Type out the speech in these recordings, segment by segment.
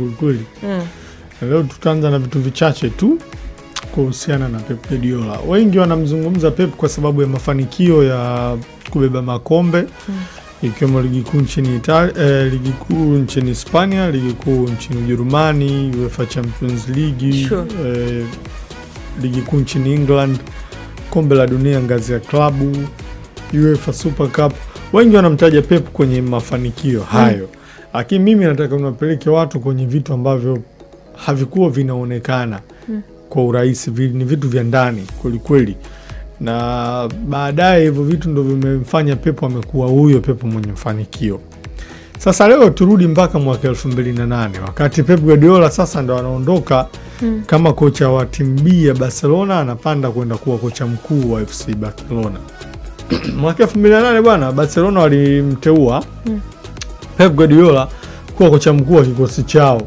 kweli. Leo tutaanza na vitu vichache tu kuhusiana na Pep Guardiola. Wengi wanamzungumza Pep kwa sababu ya mafanikio ya kubeba makombe ikiwemo ligi kuu nchini Italia, ligi kuu nchini Hispania, ligi kuu nchini Ujerumani, UEFA Champions League, ligi kuu nchini England, kombe la dunia ngazi ya klabu, UEFA Super Cup. Wengi wanamtaja Pep kwenye mafanikio hayo. Lakini mimi nataka unapeleke watu kwenye vitu ambavyo havikuwa vinaonekana kwa urahisi, ni vitu vya ndani kweli. Na baadaye hivyo vitu ndio vimemfanya Pep amekuwa huyo Pep mwenye mafanikio. Sasa leo turudi mpaka mwaka 2008 wakati Pep Guardiola sasa ndo anaondoka kama kocha wa timu B ya Barcelona, anapanda kwenda kuwa kocha mkuu wa FC Barcelona. Mwaka 2008 bwana, Barcelona walimteua Pep Guardiola kuwa kocha mkuu wa kikosi chao,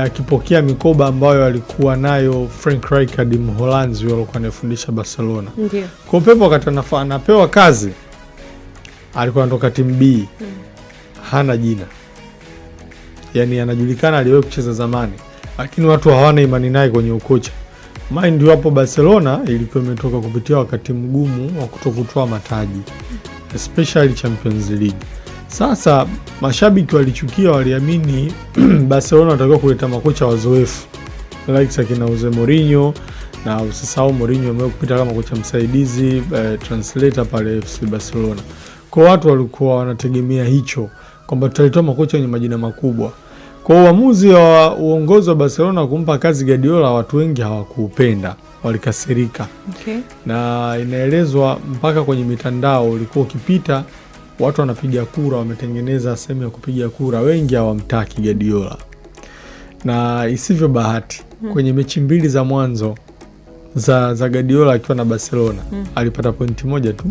akipokea mikoba ambayo alikuwa nayo Frank Rijkaard Mholanzi alikuwa anafundisha Barcelona. Ndio. Kwa Pep wakati anapewa kazi alikuwa anatoka timu B. Hana jina. Yaani anajulikana aliwahi kucheza zamani, lakini watu hawana imani naye kwenye ukocha. Mind hapo Barcelona ilikuwa imetoka kupitia wakati mgumu wa kutokutoa mataji, especially Champions League. Sasa mashabiki walichukia, waliamini Barcelona watakiwa kuleta makocha wazoefu like akina Jose Mourinho, na usisahau Mourinho ambaye kupita kama kocha msaidizi, translator pale FC Barcelona. Kwa watu walikuwa wanategemea hicho kwamba tutalitoa makocha wenye majina makubwa. Kwa uamuzi wa uongozi wa Barcelona kumpa kazi Guardiola, watu wengi hawakuupenda, walikasirika. Okay. Na inaelezwa mpaka kwenye mitandao ulikuwa ukipita watu wanapiga kura, wametengeneza sehemu ya kupiga kura, wengi hawamtaki Guardiola. Na isivyo bahati kwenye mechi mbili za mwanzo za Guardiola akiwa na Barcelona alipata pointi moja tu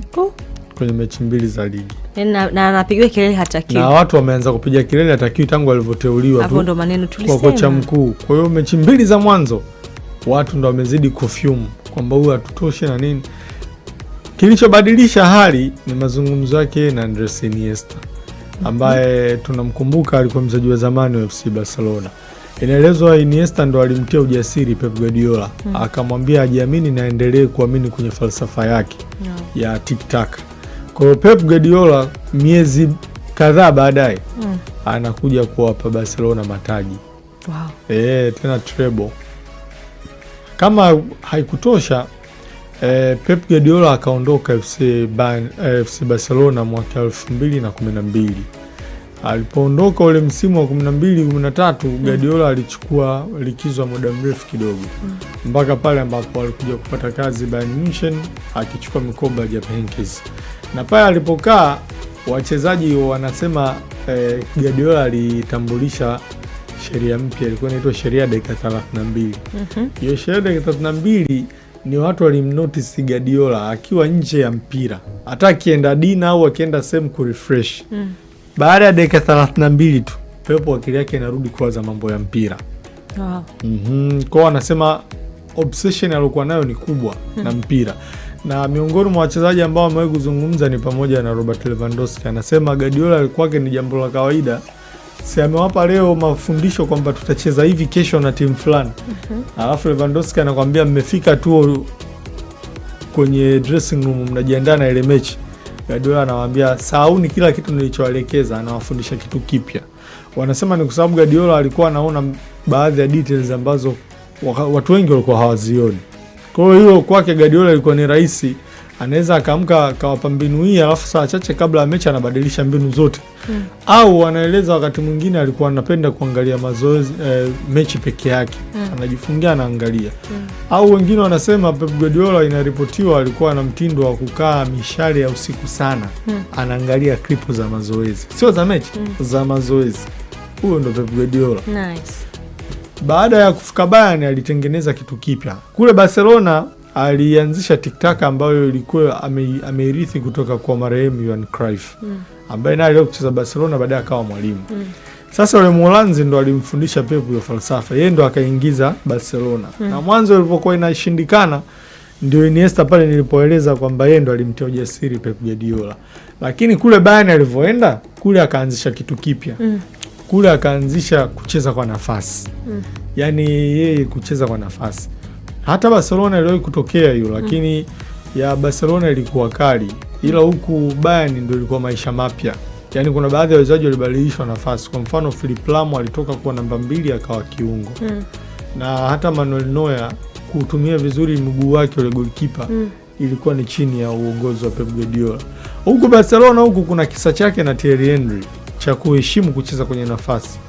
kwenye mechi mbili za ligi. Na anapigiwa kelele hatakiwi. Na watu wameanza kupiga kelele hatakiwi tangu alivyoteuliwa tu. Hapo ndo maneno tulisema. Kwa kocha mkuu. Kwa hiyo mechi mbili za mwanzo watu ndo wamezidi kufume kwamba huyu hatutoshe na nini. Kilichobadilisha hali ni mazungumzo yake na Andres Iniesta, ambaye tunamkumbuka alikuwa mchezaji wa zamani wa FC Barcelona. Inaelezwa Iniesta ndo alimtia ujasiri Pep Guardiola, akamwambia ajiamini na aendelee kuamini kwenye falsafa yake ya tic-tac. Kwa hiyo Pep Guardiola miezi kadhaa baadaye anakuja kuwapa Barcelona mataji. Wow. Tena treble. Kama haikutosha, Pep Guardiola akaondoka FC Barcelona mwaka 2012. Alipoondoka ule msimu wa 12-13, Guardiola alichukua likizo muda mrefu kidogo mpaka pale ambapo alikuja kupata kazi Bayern Munich akichukua mikoba ya Jupp Heynckes. Na pale alipokaa, wachezaji wanasema Guardiola alitambulisha sheria mpya, ilikuwa inaitwa sheria dakika 32. Hiyo sheria dakika 32 ni watu walimnotice Guardiola akiwa nje ya mpira, hata akienda dina au akienda sehemu kurefresh. Baada ya dakika 32 tu Pep akili yake inarudi kuwaza mambo ya mpira. Kwa wanasema obsession alikuwa nayo ni kubwa na mpira. Na miongoni mwa wachezaji ambao wamewahi kuzungumza ni pamoja na Robert Lewandowski. Anasema Guardiola alikuwa ni jambo la kawaida. Si amewapa leo mafundisho kwamba tutacheza hivi kesho na timu fulani. Alafu Lewandowski anakuambia mmefika tu kwenye dressing room mnajiandaa na ile mechi. Guardiola anawaambia sauni kila kitu nilichowaelekeza, anawafundisha kitu kipya. Wanasema ni kwa sababu Guardiola alikuwa anaona baadhi ya details ambazo watu wengi walikuwa hawazioni. Kwa hiyo kwake Guardiola ilikuwa ni rahisi, anaweza akaamka akawapa mbinu hii alafu saa chache kabla ya mechi anabadilisha mbinu zote. Au anaeleza wakati mwingine alikuwa anapenda kuangalia mazoezi mechi peke yake. Anajifungia anaangalia. Au wengine wanasema Pep Guardiola inaripotiwa alikuwa na mtindo wa kukaa mishale ya usiku sana. Anaangalia klipu za mazoezi. Sio za mechi, za mazoezi. Huyo ndo Pep Guardiola. Nice. Baada ya kufika Bayern alitengeneza kitu kipya. Kule Barcelona alianzisha tic-tac ambayo ilikuwa amerithi kutoka kwa marehemu Johan Cruyff, ambaye naye aliwahi kucheza Barcelona baadaye akawa mwalimu. Sasa yule Mholanzi ndo alimfundisha Pep hiyo falsafa. Yeye ndo akaingiza Barcelona. Na mwanzo ilipokuwa inashindikana ndio Iniesta pale nilipoeleza kwamba yeye ndo alimtia ujasiri Pep Guardiola. Lakini kule Bayern alivyoenda, kule akaanzisha kitu kipya. kule akaanzisha kucheza kwa nafasi. Yani yeye kucheza kwa nafasi. Hata Barcelona iliwahi kutokea hiyo, lakini ya Barcelona ilikuwa kali, ila huku Bayern ndio ilikuwa maisha mapya. Yani kuna baadhi ya wachezaji walibadilishwa nafasi. Kwa mfano Philipp Lahm alitoka kuwa namba 2 akawa kiungo. Na hata Manuel Neuer kutumia vizuri mguu wake ule goalkeeper ilikuwa ni chini ya uongozi wa Pep Guardiola. Huku Barcelona huku kuna kisa chake na Thierry Henry cha kuheshimu kucheza kwenye nafasi.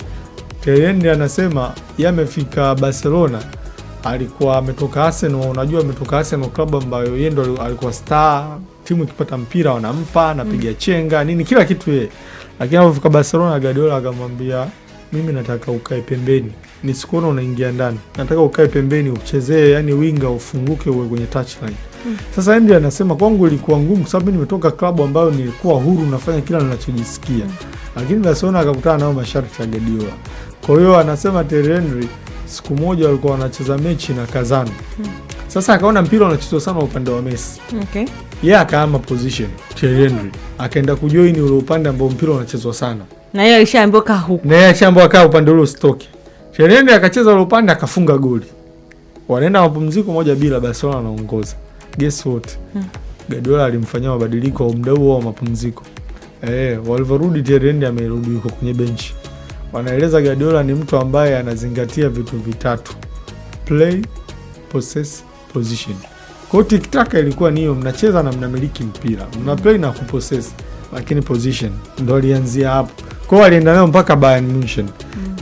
Thierry Henry anasema yamefika Barcelona, alikuwa ametoka Arsenal. Unajua ametoka Arsenal, klabu ambayo yeye ndo alikuwa star, timu ikipata mpira wanampa, anapiga chenga nini kila kitu yeye. Lakini alipofika Barcelona, Guardiola akamwambia, mimi nataka ukae pembeni, nisikuona unaingia ndani, nataka ukae pembeni uchezee, yani winga ufunguke uwe kwenye touchline. Sasa Henry anasema kwangu ilikuwa ngumu kwa sababu nimetoka klabu ambayo nilikuwa huru nafanya kila ninachojisikia. Lakini Barcelona akakutana nao masharti ya Guardiola. Kwa hiyo anasema Thierry Henry siku moja walikuwa wanacheza mechi na Kazan. Sasa akaona mpira unachezwa sana upande wa Messi. Okay. Yeye akaama position Thierry Henry, akaenda kujoin ule upande ambao mpira unachezwa sana. Na yeye alishaambiwa kaa huko. Na yeye alishaambiwa kaa upande ule usitoke. Thierry Henry akacheza ule upande akafunga goli. Wanaenda mapumziko 1-0, Barcelona anaongoza. Guess what? Guardiola alimfanyia mabadiliko au muda huo wa mapumziko. Walivyorudi Thierry Henry amerudi yuko kwenye benchi. Wanaeleza Guardiola ni mtu ambaye anazingatia vitu vitatu: play, possess, position. Kwa hiyo tiki-taka ilikuwa ni hiyo, mnacheza na mnamiliki mpira, mna play na kupossess, lakini position ndo alianzia hapo. Kwa hiyo alienda nayo mpaka Bayern Munich.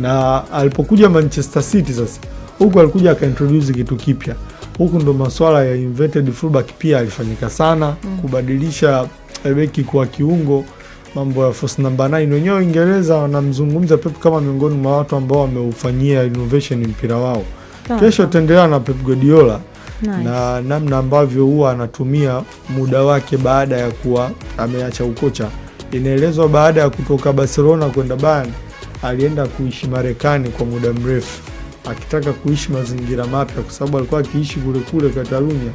Na alipokuja Manchester City sasa, huko alikuja akaintroduce kitu kipya. Huku ndo masuala ya inverted fullback pia alifanyika sana, kubadilisha beki kwa kiungo, mambo ya false number 9. Wenyewe Uingereza wanamzungumza Pep kama miongoni mwa watu ambao wameufanyia innovation mpira wao. Kesho tutaendelea na Pep Guardiola. Nice. Na namna ambavyo huwa anatumia muda wake baada ya kuwa ameacha ukocha. Inaelezwa baada ya kutoka Barcelona kwenda Bayern, alienda kuishi Marekani kwa muda mrefu, akitaka kuishi mazingira mapya, kwa sababu alikuwa akiishi kule Catalonia,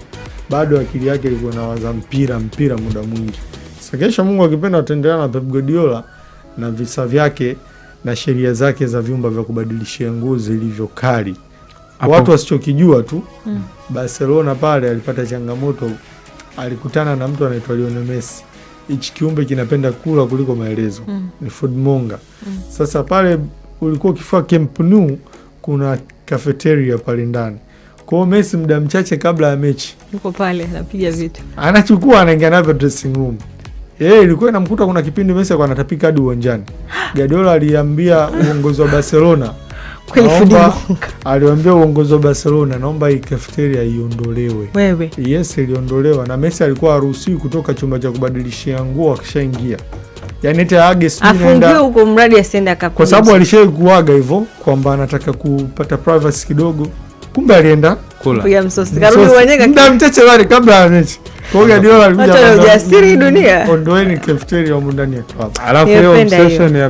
bado akili yake ilikuwa inawaza mpira muda mwingi. Sasa kesho Mungu akipenda tutaendelea na Pep Guardiola na visa vyake na sheria zake za vyumba vya kubadilishia nguo zilivyo kali. Watu wasichokijua tu, Barcelona pale alipata changamoto, alikutana na mtu anaitwa Lionel Messi. Hichi kiumbe kinapenda kula kuliko maelezo. Ni food monger. Sasa pale ulikuwa ukifika Camp Nou, kuna cafeteria pale ndani. Kwa hiyo Messi muda mchache kabla ya mechi yuko pale anapiga vitu, anachukua anaingia navyo dressing room. Ilikuwa inamkuta kuna kipindi Messi alikuwa anatapika hadi uwanjani. Guardiola aliambia uongozi wa Barcelona, aliwaambia uongozi wa Barcelona, naomba hii cafeteria iondolewe. Wewe. Yes, iliondolewa na Messi alikuwa haruhusiwi kutoka chumba cha kubadilishia nguo akishaingia. Yaani hata afungiwe huko mradi asiende akapiga. Kwa sababu alishaikuaga hivyo kwamba anataka kupata privacy kidogo. Kumbe alienda kupiga msosi. Karudi mwenyewe muda mchache wale kabla ya mechi. Kwa hiyo Guardiola alikuja kwa ujasiri dunia. Ondoeni cafeteria huko ndani ya club. Alafu hiyo obsession ya